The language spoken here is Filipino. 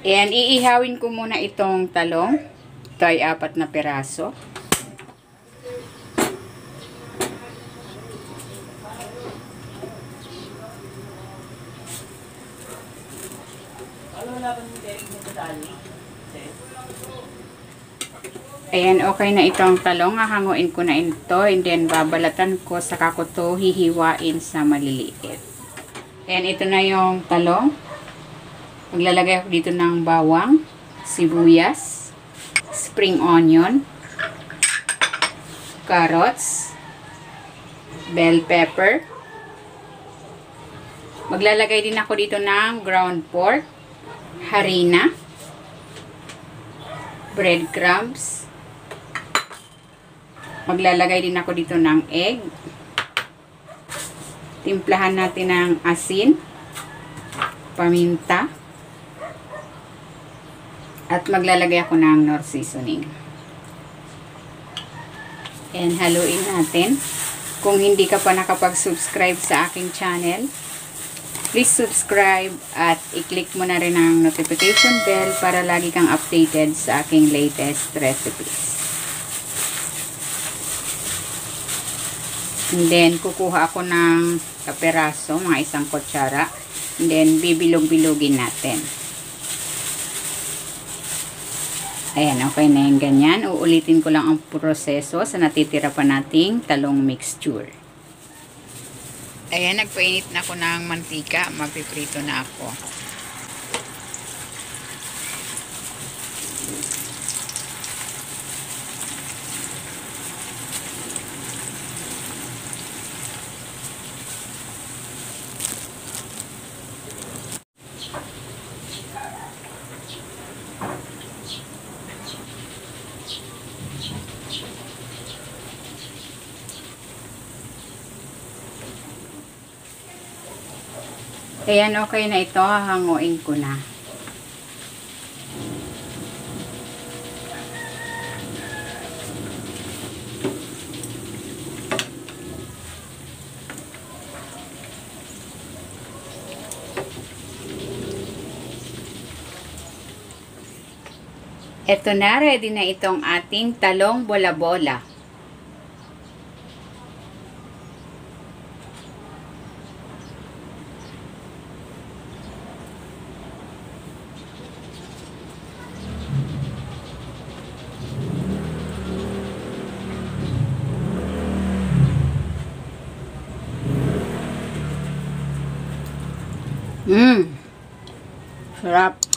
And iihawin ko muna itong talong. Ito ay 4 na piraso. Ayan, okay na itong talong. Hahanguin ko na ito. And then, babalatan ko. Saka ko ito hihiwain sa maliliit. Ayan, ito na yung talong. Maglalagay ako dito ng bawang, sibuyas, spring onion, carrots, bell pepper. Maglalagay din ako dito ng ground pork, harina, breadcrumbs. Maglalagay din ako dito ng egg. Timplahan natin ng asin, paminta, at maglalagay ako ng Knorr seasoning. And haluin natin. Kung hindi ka pa nakapag-subscribe sa aking channel, please subscribe at i-click mo na rin ang notification bell para lagi kang updated sa aking latest recipes. And then, kukuha ako ng kaperaso, mga 1 kutsara. And then, bibilog-bilogin natin. Ayan, okay na yung ganyan. Uulitin ko lang ang proseso sa natitira pa nating talong mixture. Ayan, nagpainit na ako ng mantika. Magpiprito na ako. Ayan, okay na ito. Hahanguin ko na. Ito na, ready na itong ating talong bola-bola. Sarap.